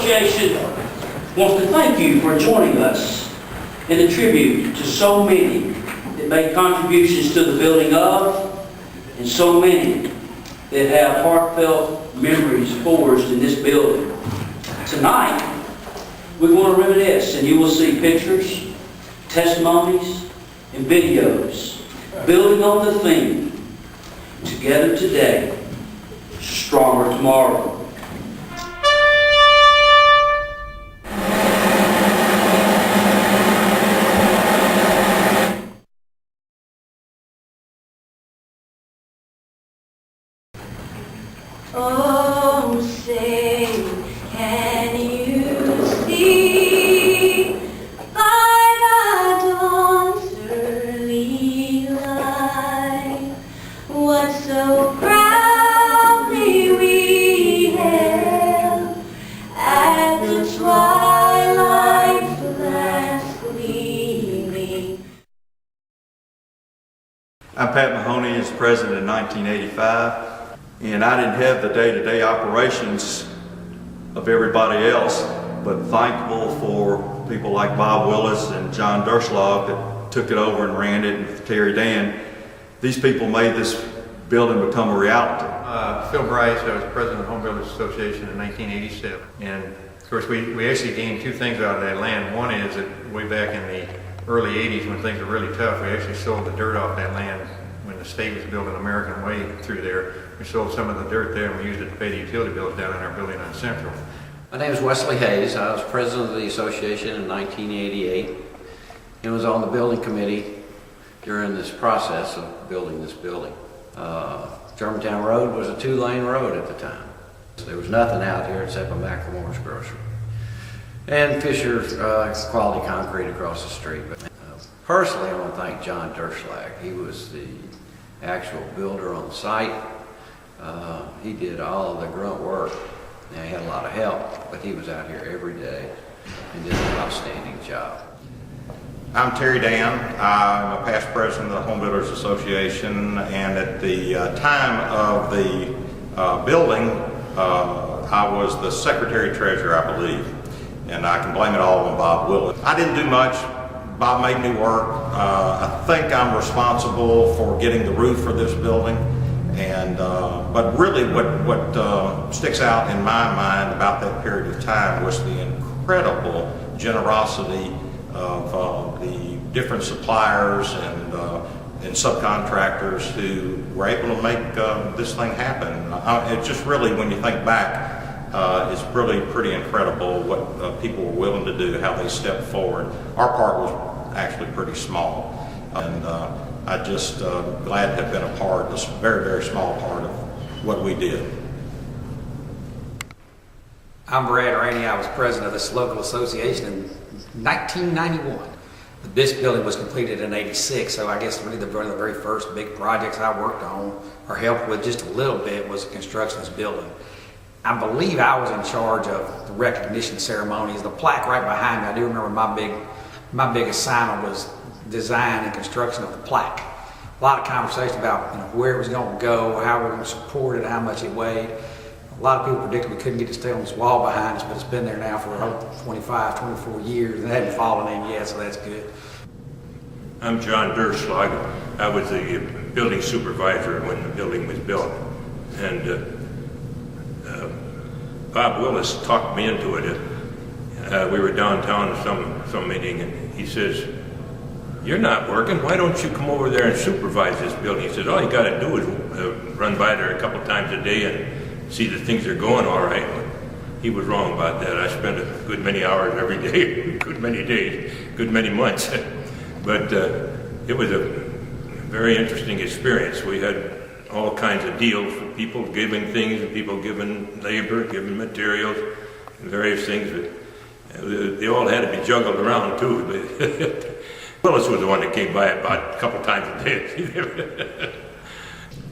Association wants to thank you for joining us in the tribute to so many that made contributions to the building of, and so many that have heartfelt memories forged in this building. Tonight, we're going to reminisce, and you will see pictures, testimonies, and videos building on the theme, together today, stronger tomorrow. Oh, say, can you see by the dawn's early light what so proudly we hailed at the twilight's last gleaming? I'm Pat Mahoney, as president in 1985. And I didn't have the day-to-day operations of everybody else, but thankful for people like Bob Willis and John Derschlag that took it over and ran it, and Terry Dan. These people made this building become a reality. Phil Bryce, I was president of the Home Builders Association in 1987. And of course we actually gained two things out of that land. One is that way back in the early 80s when things were really tough, we actually sold the dirt off that land when the state was building American Way through there. We sold some of the dirt there and we used it to pay the utility bills down in our building on Central. My name is Wesley Hayes. I was president of the association in 1988 and was on the building committee during this process of building this building. Germantown Road was a 2-lane road at the time. There was nothing out here except a McLemore's grocery. And Fisher's quality concrete across the street. But, personally, I want to thank John Derschlag. He was the actual builder on site. He did all of the grunt work. Now, he had a lot of help, but he was out here every day and did an outstanding job. I'm Terry Dan. I'm a past president of the Home Builders Association, and at the time of the building, I was the secretary-treasurer, I believe, and I can blame it all on Bob Willis. I didn't do much. Bob made me work. I think I'm responsible for getting the roof for this building. And but really what sticks out in my mind about that period of time was the incredible generosity of the different suppliers and subcontractors who were able to make this thing happen. It just really, when you think back, it's really pretty incredible what people were willing to do, how they stepped forward. Our part was actually pretty small. And I just glad to have been a part, this very, very small part of what we did. I'm Brad Rainey. I was president of this local association in 1991. This building was completed in '86, so I guess really one of the very first big projects I worked on or helped with just a little bit was the construction of this building. I believe I was in charge of the recognition ceremonies. The plaque right behind me, I do remember my big assignment was design and construction of the plaque. A lot of conversation about where it was going to go, how we were going to support it, how much it weighed. A lot of people predicted we couldn't get it to stay on this wall behind us, but it's been there now for 25, 24 years and it hadn't fallen in yet, so that's good. I'm John Derschlag. I was the building supervisor when the building was built. And Bob Willis talked me into it. We were downtown at some meeting, and he says, "You're not working. Why don't you come over there and supervise this building?" He said, "All you got to do is run by there a couple times a day and see that things are going all right." He was wrong about that. I spent a good many hours every day, good many days, good many months. But it was a very interesting experience. We had all kinds of deals for people giving things and people giving labor, giving materials, and various things. They all had to be juggled around too. Willis was the one that came by about a couple times a day.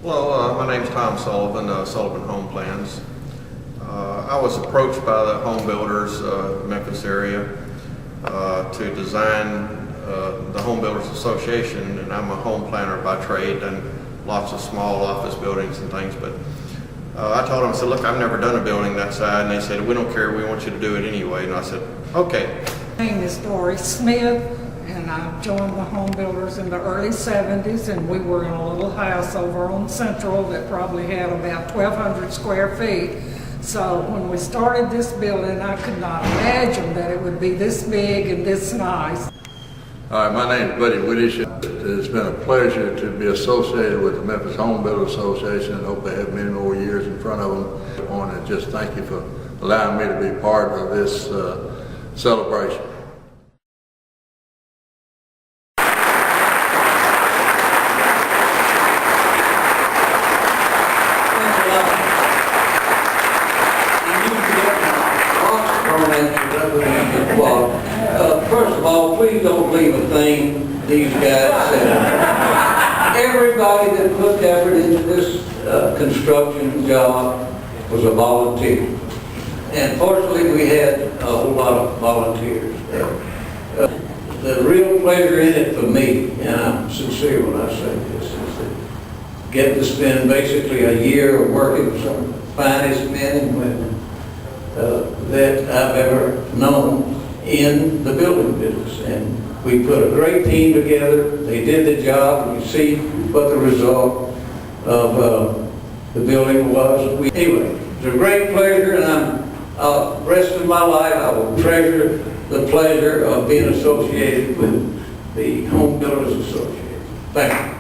Well, my name's Tom Sullivan, Sullivan Home Plans. I was approached by the home builders, Memphis area, to design the Home Builders Association, and I'm a home planner by trade and lots of small office buildings and things, but I told them, I said, look, I've never done a building that side, and they said, we don't care, we want you to do it anyway. And I said, okay. My name is Dory Smith, and I joined the Home Builders in the early 70s, and we were in a little house over on Central that probably had about 1,200 square feet. So when we started this building, I could not imagine that it would be this big and this nice. All right, my name is Buddy Whittish. It's been a pleasure to be associated with the Memphis Home Builders Association, and hope they have many more years in front of them. I want to just thank you for allowing me to be part of this celebration. First of all, please don't believe a thing these guys said. Everybody that put effort into this construction job was a volunteer. And fortunately, we had a whole lot of volunteers. The real pleasure in it for me, and I'm sincere when I say this, is to get to spend basically a year of working with some of the finest men and women that I've ever known in the building business. And we put a great team together. They did the job, and you see what the result of the building was. Anyway, it's a great pleasure, and the rest of my life I will treasure the pleasure of being associated with the Home Builders Association. Thank you.